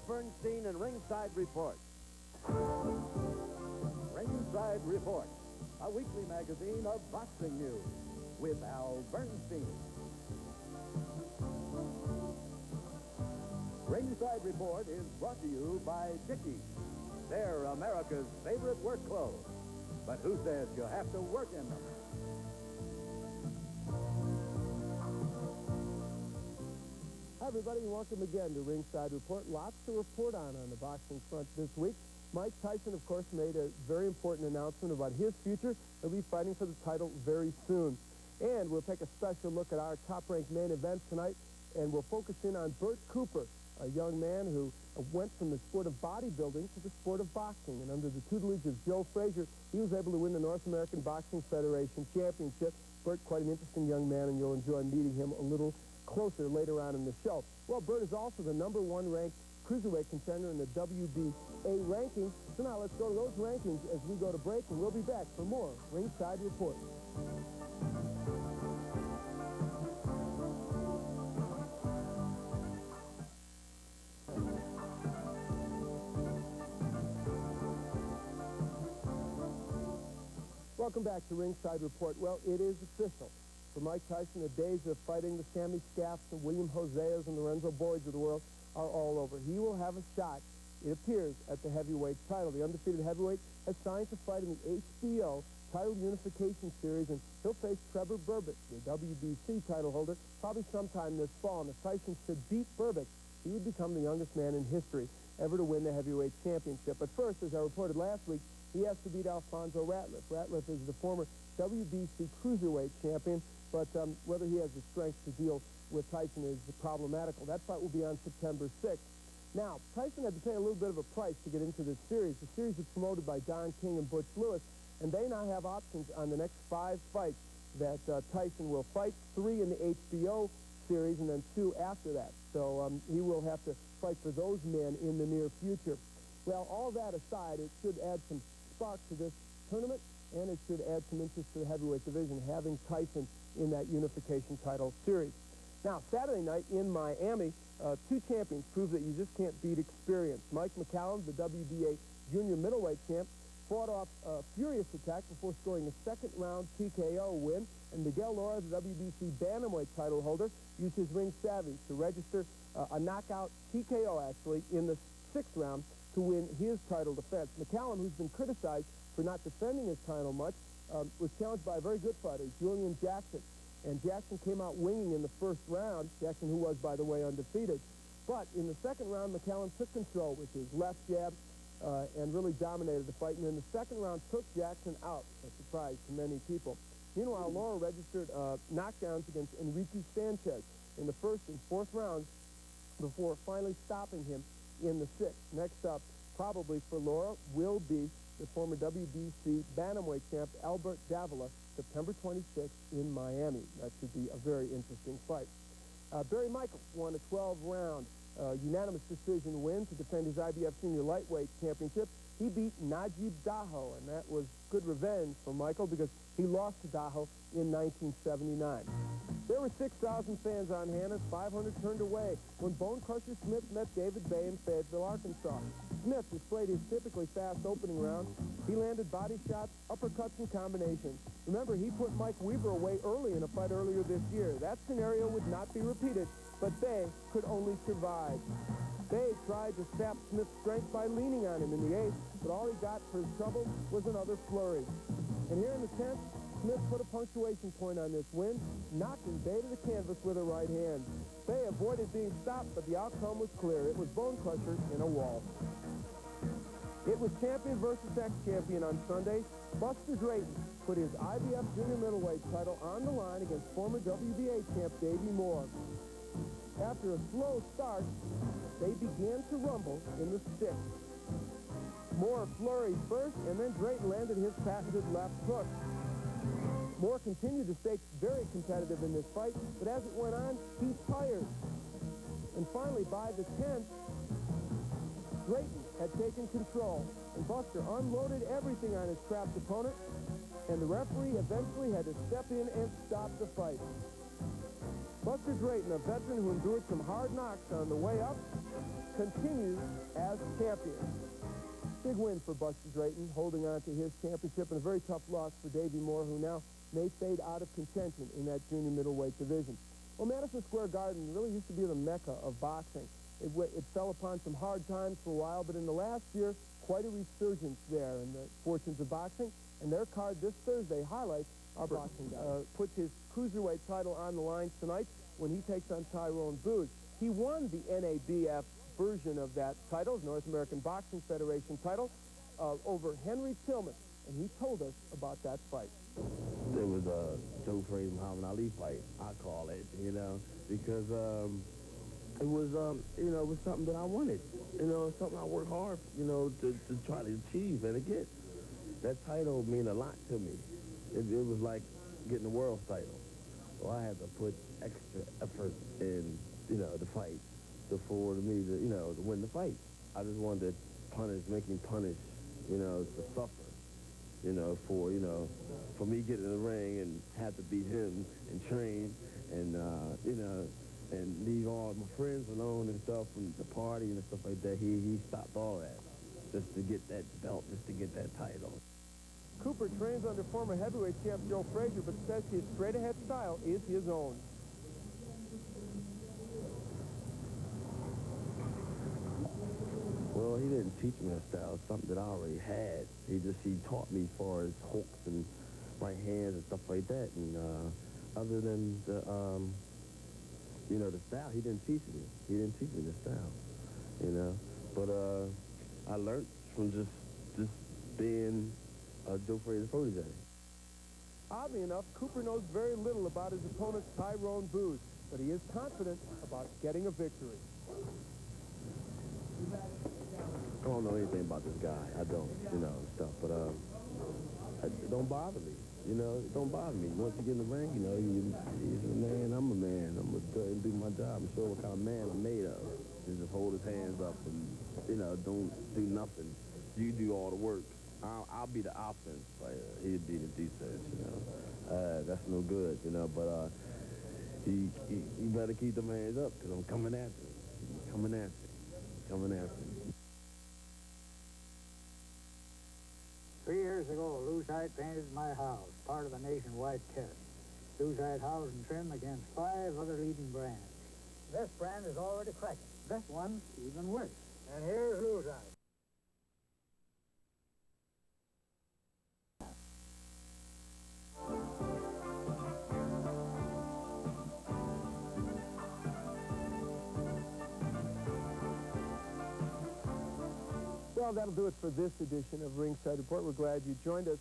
Bernstein and Ringside Report. Ringside Report, a weekly magazine of boxing news with Al Bernstein. Ringside Report is brought to you by Dickies. They're America's favorite work clothes. But who says you have to work in them? Hi, everybody, and welcome again to Ringside Report. Lots to report on the boxing front this week. Mike Tyson, of course, made a very important announcement about his future. He'll be fighting for the title very soon. And we'll take a special look at our top-ranked main event tonight, and we'll focus in on Bert Cooper, a young man who went from the sport of bodybuilding to the sport of boxing. And under the tutelage of Joe Frazier, he was able to win the North American Boxing Federation Championship. Bert, quite an interesting young man, and you'll enjoy meeting him a little closer later on in the show. Well, Bert is also the #1 ranked cruiserweight contender in the WBA ranking. So now let's go to those rankings as we go to break, and we'll be back for more Ringside Report. Welcome back to Ringside Report. Well, it is official. For Mike Tyson, the days of fighting the Sammy Scaffs and William Joseas and Lorenzo Boyds of the world are all over. He will have a shot, it appears, at the heavyweight title. The undefeated heavyweight has signed to fight in the HBO title unification series, and he'll face Trevor Berbick, the WBC title holder, probably sometime this fall. And if Tyson should beat Berbick, he would become the youngest man in history ever to win the heavyweight championship. But first, as I reported last week, he has to beat Alfonso Ratliff. Ratliff is the former WBC cruiserweight champion, but whether he has the strength to deal with Tyson is problematical. That fight will be on September 6th. Now, Tyson had to pay a little bit of a price to get into this series. The series is promoted by Don King and Butch Lewis, and they now have options on the next 5 fights that Tyson will fight, 3 in the HBO series and then 2 after that. So he will have to fight for those men in the near future. Well, all that aside, it should add some spark to this tournament, and it should add some interest to the heavyweight division, having Tyson in that unification title series. Now, Saturday night in Miami, 2 champions proved that you just can't beat experience. Mike Mccallum, the WBA junior middleweight champ, fought off a furious attack before scoring a second-round TKO win, and Miguel Lora, the WBC bantamweight title holder, used his ring savvy to register a knockout TKO, actually, in the 6th round to win his title defense. Mccallum, who's been criticized for not defending his title much, was challenged by a very good fighter, Julian Jackson. And Jackson came out winging in the first round, Jackson who was, by the way, undefeated. But in the second round, Mccallum took control with his left jab and really dominated the fight. And in the second round, took Jackson out, a surprise to many people. Meanwhile, Lora registered knockdowns against Enrique Sanchez in the first and fourth rounds before finally stopping him in the 6th. Next up, probably for Lora, will be the former WBC bantamweight champ, Albert Davila, September 26th in Miami. That should be a very interesting fight. Barry Michael won a 12-round unanimous decision win to defend his IBF Senior Lightweight Championship. He beat Najib Daho, and that was good revenge for Michael because he lost to Daho in 1979. There were 6,000 fans on hand and 500 turned away when Bonecrusher Smith met David Bay in Fayetteville, Arkansas. Smith displayed his typically fast opening round. He landed body shots, uppercuts, and combinations. Remember, he put Mike Weaver away early in a fight earlier this year. That scenario would not be repeated, but Bay could only survive. Bay tried to sap Smith's strength by leaning on him in the 8th, but all he got for his trouble was another flurry. And here in the 10th, Smith put a punctuation point on this win, knocking Bay to the canvas with a right hand. Bay avoided being stopped, but the outcome was clear. It was Bonecrusher in a wall. It was champion versus ex-champion on Sunday. Buster Drayton put his IBF junior middleweight title on the line against former WBA champ Davey Moore. After a slow start, they began to rumble in the 6th. Moore flurried first, and then Drayton landed his patented left hook. Moore continued to stay very competitive in this fight, but as it went on, he tired. And finally, by the 10th, Drayton had taken control, and Buster unloaded everything on his trapped opponent, and the referee eventually had to step in and stop the fight. Buster Drayton, a veteran who endured some hard knocks on the way up, continues as champion. Big win for Buster Drayton, holding on to his championship, and a very tough loss for Davey Moore, who now may fade out of contention in that junior middleweight division. Well, Madison Square Garden really used to be the mecca of boxing. It fell upon some hard times for a while, but in the last year, quite a resurgence there in the fortunes of boxing. And their card this Thursday highlights our boxing guy. Puts his cruiserweight title on the line tonight when he takes on Tyrone. He won the NABF version of that title, North American Boxing Federation title, over Henry Tillman. And he told us about that fight. It was a Joe Frazier Muhammad Ali fight, I call it, you know, because it was, you know, it was something that I wanted. You know, something I worked hard, you know, to try to achieve. And again, that title meant a lot to me. It was like getting the world's title. So I had to put extra effort in, you know, the fight for me to, you know, to win the fight. I just wanted to punish, make him punish, you know, to suffer, you know, for me getting in the ring and have to beat him and train and, you know, and leave all my friends alone and stuff and the party and stuff like that. He stopped all that just to get that belt, just to get that title. Cooper trains under former heavyweight champ Joe Frazier, but says his straight-ahead style is his own. Well, he didn't teach me a style, something that I already had. He taught me as far as hooks and right hands and stuff like that. And other than the, you know, the style, he didn't teach me. He didn't teach me the style, you know. But I learned from just being Joe Frazier's protege. Oddly enough, Cooper knows very little about his opponent, Tyrone, but he is confident about getting a victory. I don't know anything about this guy. I don't, you know, stuff. But it don't bother me. You know, it don't bother me. Once you get in the ring, you know, he's a man, I'm a man. I'm going to do my job and show what kind of man I'm made of. Just hold his hands up and, you know, don't do nothing. You do all the work. I'll be the offense player. He'll be the defense, you know. That's no good, you know, but he better keep them hands up because I'm coming after him. I'm coming after him. Coming after him. 3 years ago, Lucite painted my house, part of a nationwide test. Lucite house and trim against 5 other leading brands. This brand is already cracking. This one's even worse. And here's Lucite. Well, that'll do it for this edition of Ringside Report. We're glad you joined us.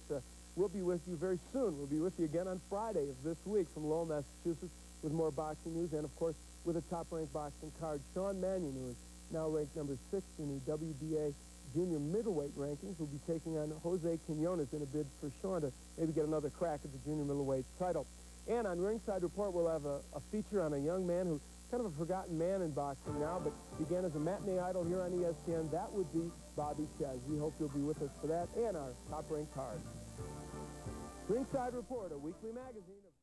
We'll be with you very soon. We'll be with you again on Friday of this week from Lowell, Massachusetts, with more boxing news and, of course, with a top-ranked boxing card. Sean Mannion, who is now ranked number 6 in the WBA junior middleweight rankings, will be taking on Jose Quinones in a bid for Sean to maybe get another crack at the junior middleweight title. And on Ringside Report, we'll have a feature on a young man who kind of a forgotten man in boxing now, but began as a matinee idol here on ESPN. That would be Bobby Chaz. We hope you'll be with us for that and our top-ranked card. Ringside Report, a weekly magazine of